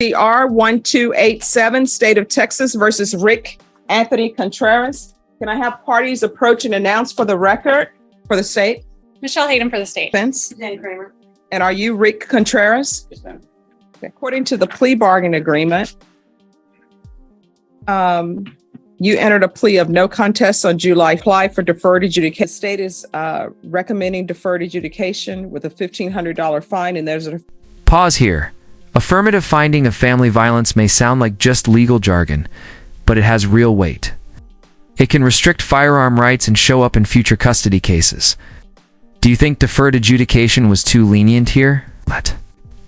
CR 1287, State of Texas versus Rick Anthony Contreras. Can I have parties approach and announce for the record for the state? Michelle Hayden for the state. Defense. Jen Kramer. And are you Rick Contreras? Yes, ma'am. According to the plea bargain agreement, you entered a plea of no contest on July fly for deferred adjudication. The state is recommending deferred adjudication with a $1,500 fine, and there's a Pause here. Affirmative finding of family violence may sound like just legal jargon, but it has real weight. It can restrict firearm rights and show up in future custody cases. Do you think deferred adjudication was too lenient here? Let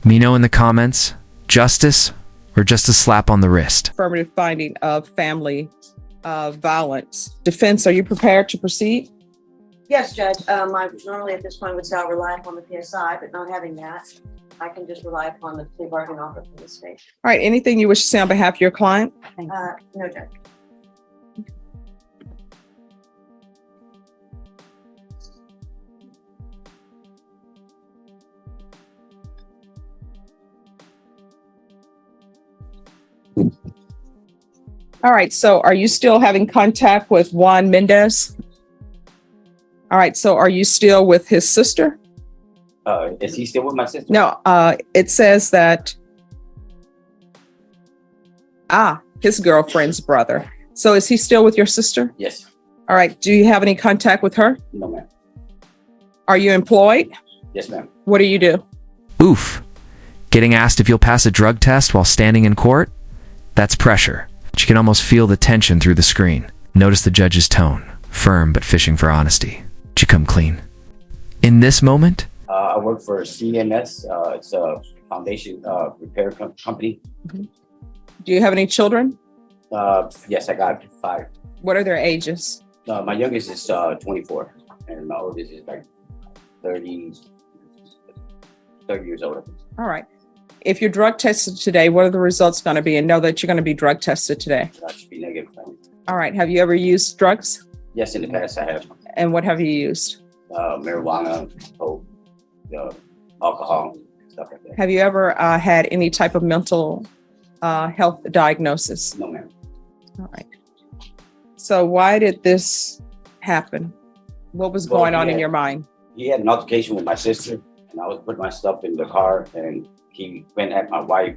me know in the comments. Justice or just a slap on the wrist? affirmative finding of family violence. Defense, are you prepared to proceed? Yes, Judge. I normally at this point would say I'll rely upon the PSI, but not having that, I can just rely upon the plea bargain offer from the state. All right, anything you wish to say on behalf of your client? No, Judge. All right, so are you still having contact with Juan Mendez? All right, so are you still with his sister? Is he still with my sister? No, it says that, his girlfriend's brother. So is he still with your sister? Yes. All right, do you have any contact with her? No, ma'am. Are you employed? Yes, ma'am. What do you do? Oof. Getting asked if you'll pass a drug test while standing in court? That's pressure. But you can almost feel the tension through the screen. Notice the judge's tone, firm but fishing for honesty. Did you come clean? In this moment, I work for CMS. It's a foundation repair company. Do you have any children? Yes, I got 5. What are their ages? My youngest is 24, and my oldest is like 30 years old. All right. If you're drug tested today, what are the results going to be? And know that you're going to be drug tested today. That should be negative. All right. Have you ever used drugs? Yes, in the past I have And what have you used? marijuana, coke, alcohol, stuff like that. Have you ever had any type of mental health diagnosis? No, ma'am. All right. So why did this happen? What was going on in your mind? He had an altercation with my sister, and I was putting my stuff in the car, and he went at my wife,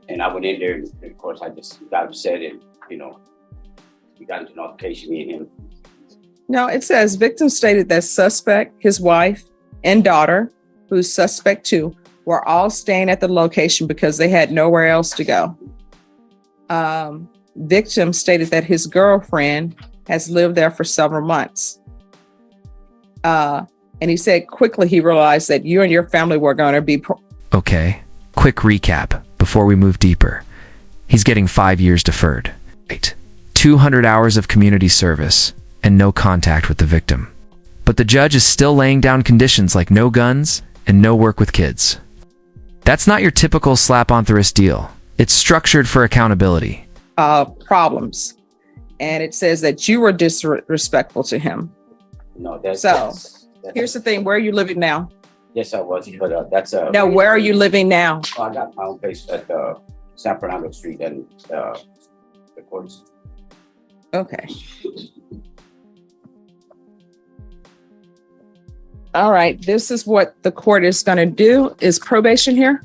and I went in there, and of course I just got upset, and we got into an altercation, me and him. No, it says victim stated that suspect, his wife, and daughter, who's suspect too, were all staying at the location because they had nowhere else to go. Victim stated that his girlfriend has lived there for several months. And he said quickly he realized that you and your family were going to be okay. Quick recap before we move deeper. He's getting 5 years deferred. 200 hours of community service and no contact with the victim. But the judge is still laying down conditions like no guns and no work with kids. That's not your typical slap on the wrist deal. It's structured for accountability. problems. And it says that you were disrespectful to him. No, Here's the thing. Where are you living now? yes, I was, but that's No, where are you living now? I got my own place at San Fernando Street and the courts. Okay. All right. This is what the court is going to do. Is probation here?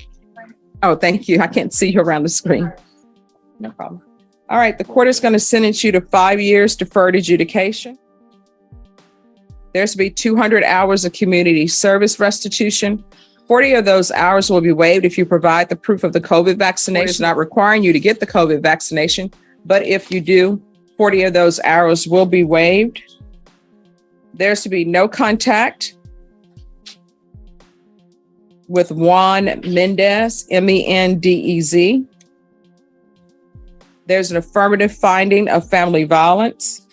Oh, thank you. I can't see you around the screen. No problem. All right. The court is going to sentence you to 5 years deferred adjudication. There's to be 200 hours of community service restitution. 40 of those hours will be waived if you provide the proof of the COVID vaccination. It's not requiring you to get the COVID vaccination, but if you do, 40 of those hours will be waived. There's to be no contact with Juan Mendez, Mendez. There's an affirmative finding of family violence.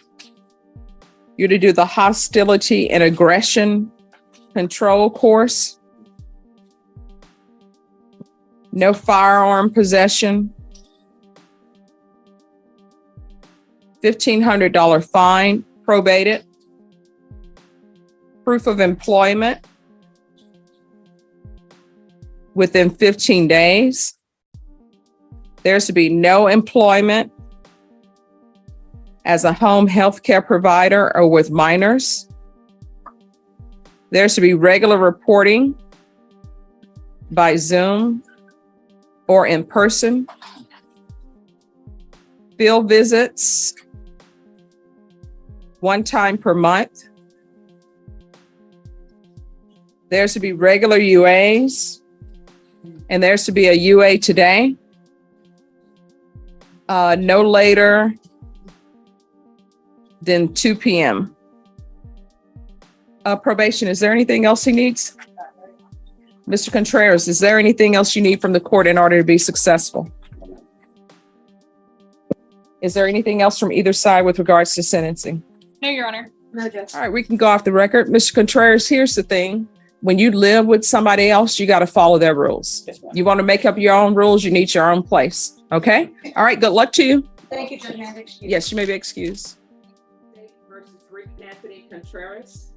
You're to do the hostility and aggression control course. No firearm possession. $1,500 fine, probated. Proof of employment within 15 days. There's to be no employment as a home health care provider or with minors. There's to be regular reporting by Zoom or in person. Field visits one time per month. There's to be regular UAs, and there's to be a UA today. No later than 2 p.m. Probation, is there anything else he needs? Mr. Contreras, is there anything else you need from the court in order to be successful? Is there anything else from either side with regards to sentencing? No, Your Honor. No, Judge. All right, we can go off the record. Mr. Contreras, here's the thing. When you live with somebody else, you got to follow their rules. Yes, ma'am. You want to make up your own rules, you need your own place. Okay? All right, good luck to you. Thank you, Judge Hendricks. Yes, you may be excused. Versus Rick Anthony Contreras.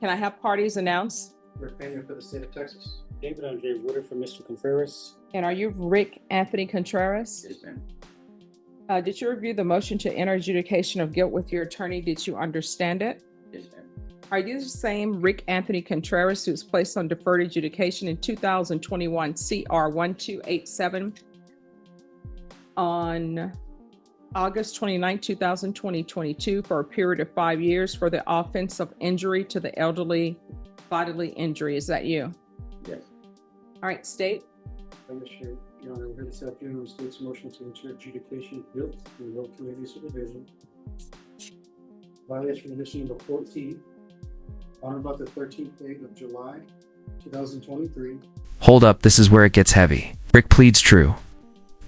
Can I have parties announced? Rick Pena for the state of Texas. David Andre Woodard for Mr. Contreras. And are you Rick Anthony Contreras? Yes, ma'am. Did you review the motion to enter adjudication of guilt with your attorney? Did you understand it? Yes, ma'am. Are you the same Rick Anthony Contreras who was placed on deferred adjudication in 2021 CR 1287 on August 29, 2022 for a period of 5 years for the offense of injury to the elderly bodily injury? Is that you? Yes. All right, state. Your Honor, we're here this afternoon on the state's motion to enter adjudication of guilt in the community supervision. Violation condition number 14. On about the 13th day of July, 2023. Hold up, this is where it gets heavy. Rick pleads true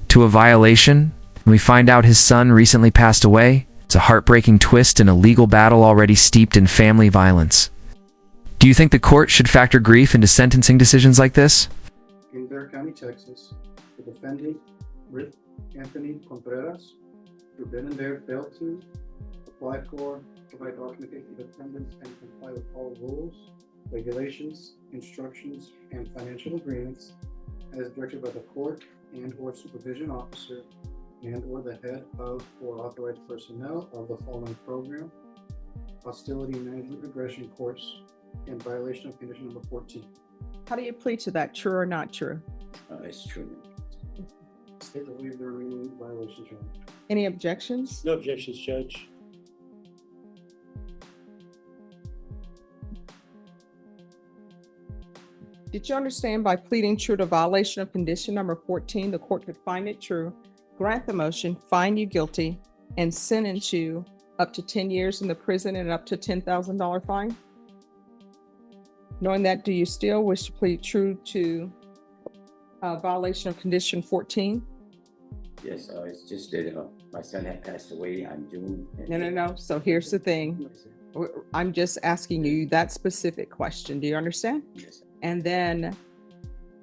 to a violation, and we find out his son recently passed away. It's a heartbreaking twist in a legal battle already steeped in family violence. Do you think the court should factor grief into sentencing decisions like this? In Bear County, Texas, the defendant, Rick Anthony Contreras, who then and there failed to apply for, provide documentation to defendants, and comply with all rules, regulations, instructions, and financial agreements as directed by the court and or supervision officer and or the head of or authorized personnel of the following program: hostility management regression course, and violation of condition number 14. How do you plead to that? True or not true? It's true. State that waive the remaining violations, Your Honor. Any objections? No objections, Judge. Did you understand by pleading true to violation of condition number 14, the court could find it true, grant the motion, find you guilty, and sentence you up to 10 years in the prison and up to $10,000 fine? Knowing that, do you still wish to plead true to violation of condition 14? Yes, it's just that my son had passed away on June. No. So here's the thing. I'm just asking you that specific question. Do you understand? Yes. And then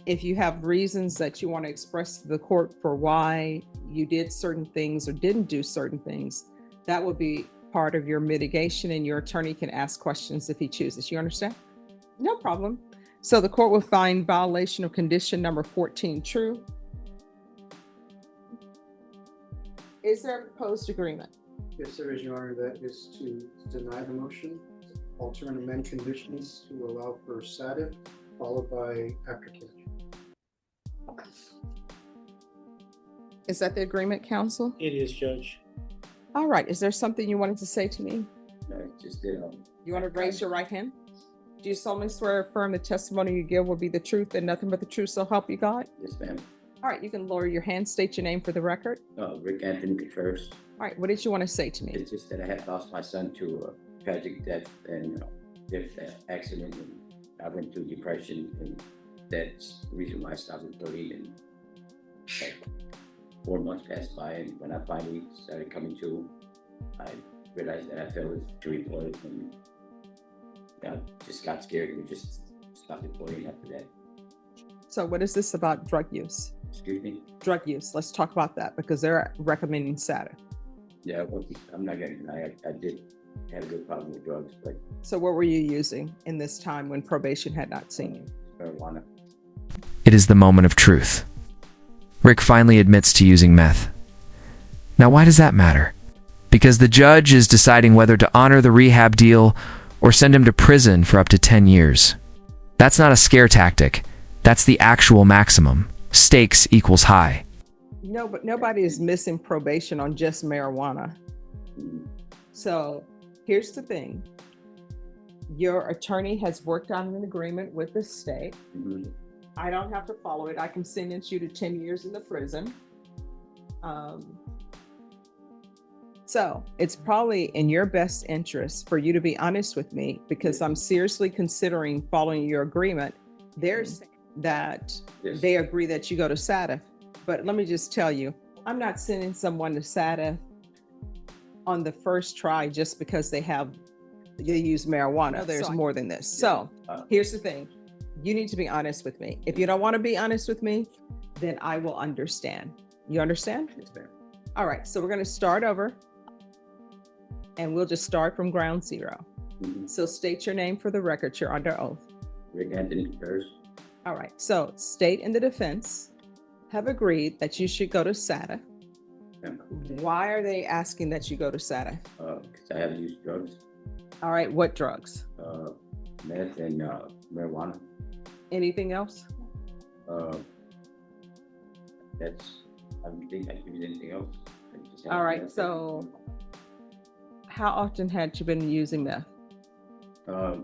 if you have reasons that you want to express to the court for why you did certain things or didn't do certain things, that would be part of your mitigation, and your attorney can ask questions if he chooses. You understand? No problem. So the court will find violation of condition number 14 true. Is there a proposed agreement? Yes, there is, Your Honor. That is to deny the motion, alter and amend conditions to allow for SATIF, followed by aftercare. Is that the agreement, counsel? It is, Judge. All right. Is there something you wanted to say to me? No, it's just that You want to raise your right hand? Do you solemnly swear or affirm the testimony you give will be the truth and nothing but the truth, so help you God? yes, ma'am. All right, you can lower your hand, state your name for the record. Rick Anthony Contreras. All right, what did you want to say to me? It's just that I had lost my son to a tragic death and accident, and I went through depression, and that's the reason why I stopped at 30. And like 4 months passed by, and when I finally started coming to, I realized that I failed to report it, and I just got scared and just stopped reporting after that. So what is this about drug use? Excuse me? Drug use, let's talk about that because they're recommending SATA. Yeah, well, I'm not gonna deny I did have a good problem with drugs, but So what were you using in this time when probation had not seen you? marijuana. It is the moment of truth. Rick finally admits to using meth. Now, why does that matter? Because the judge is deciding whether to honor the rehab deal or send him to prison for up to 10 years. That's not a scare tactic. That's the actual maximum. Stakes equals high. No, but nobody is missing probation on just marijuana. So here's the thing. Your attorney has worked on an agreement with the state. Mhm. I don't have to follow it. I can sentence you to 10 years in the prison. So it's probably in your best interest for you to be honest with me, because I'm seriously considering following your agreement. They're saying that Yes. they agree that you go to SATA. But let me just tell you, I'm not sending someone to SATA on the first try just because they use marijuana. There's more than this. So here's the thing. You need to be honest with me. If you don't want to be honest with me, then I will understand. You understand? Yes, ma'am. All right. So we're going to start over and we'll just start from ground zero. Mhm. So state your name for the record. You're under oath. Rick Anthony Contreras. All right. So state and the defense have agreed that you should go to SATA. Ma'am. Why are they asking that you go to SATA? Because I have used drugs, All right. What drugs? meth and marijuana. Anything else? That's, I don't think I can use anything else. I just have All right. meth. So how often had you been using meth? I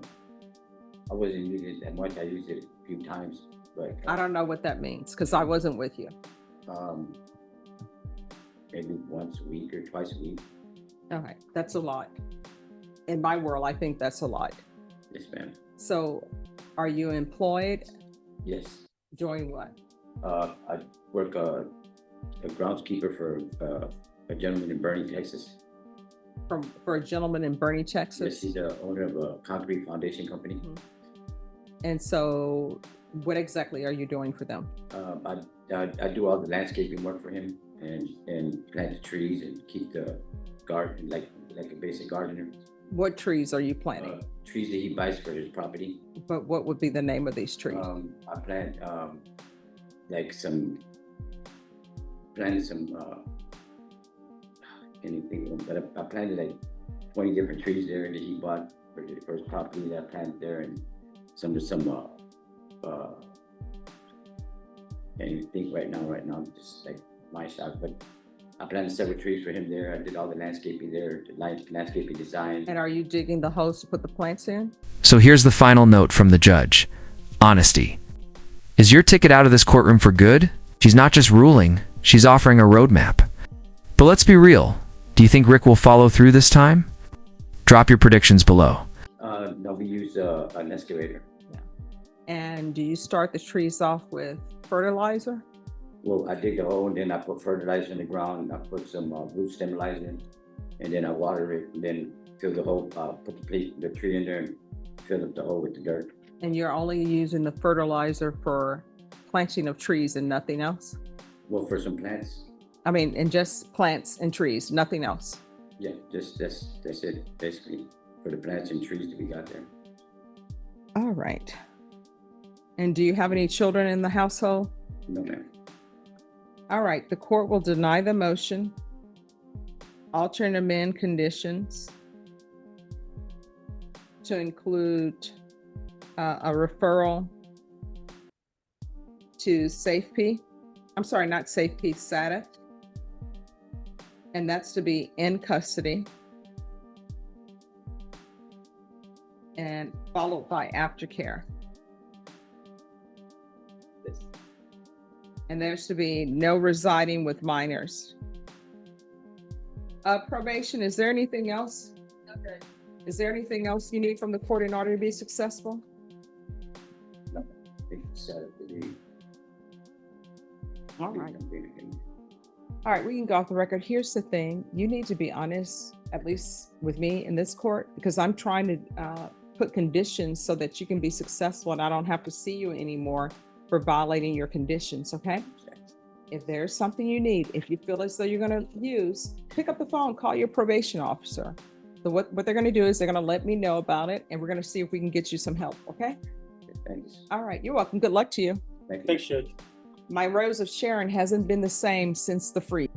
wasn't using it that much. I used it a few times, but I don't know what that means because I wasn't with you. maybe once a week or twice a week. All right. That's a lot. In my world, I think that's a lot. Yes, ma'am. So are you employed? Yes. Doing what? I work a groundskeeper for a gentleman in Bernie, Texas. For a gentleman in Bernie, Yes, Texas? he's the owner of a concrete foundation company. And so what exactly are you doing for them? I do all the landscaping work for him and plant the trees and keep the garden like a basic gardener. What trees are you planting? Trees that he buys for his property. But what would be the name of these trees? I plant like planted some anything, but I planted like 20 different trees there that he bought for his property that I planted there, and some can't even think right now, just like my shop, but I planted several trees for him there. I did all the landscaping there, the landscaping design. And are you digging the holes to put the plants in? So here's the final note from the judge. Honesty. Is your ticket out of this courtroom for good? She's not just ruling, she's offering a roadmap. But let's be real. Do you think Rick will follow through this time? Drop your predictions below. No, we use an excavator. And do you start the trees off with fertilizer? Well, I dig a hole and then I put fertilizer in the ground. I put some root stabilizer in, and then I water it, and then fill the hole. Put the tree in there and fill up the hole with the dirt. And you're only using the fertilizer for planting of trees and nothing else? Well, for some plants, I mean, and just plants and trees, nothing else? yeah, that's it basically for the plants and trees that we got there. All right. And do you have any children in the household? No, ma'am. All right, the court will deny the motion, alter and amend conditions to include a referral to SafeP. I'm sorry, not SafeP, SATA. And that's to be in custody and followed by aftercare. And there's to be no residing with minors. Probation, is there anything else? Okay. Is there anything else you need from the court in order to be successful? I think it's All right. All right, we can go off the record. Here's the thing. You need to be honest, at least with me in this court, because I'm trying to put conditions so that you can be successful and I don't have to see you anymore for violating your conditions, okay? If there's something you need, if you feel as though you're gonna use, pick up the phone, call your probation officer. So what they're gonna do is they're gonna let me know about it and we're gonna see if we can get you some help, okay? Thanks. All right, you're welcome. Good luck to you. Thank you. Thanks, Judge. My Rose of Sharon hasn't been the same since the freeze.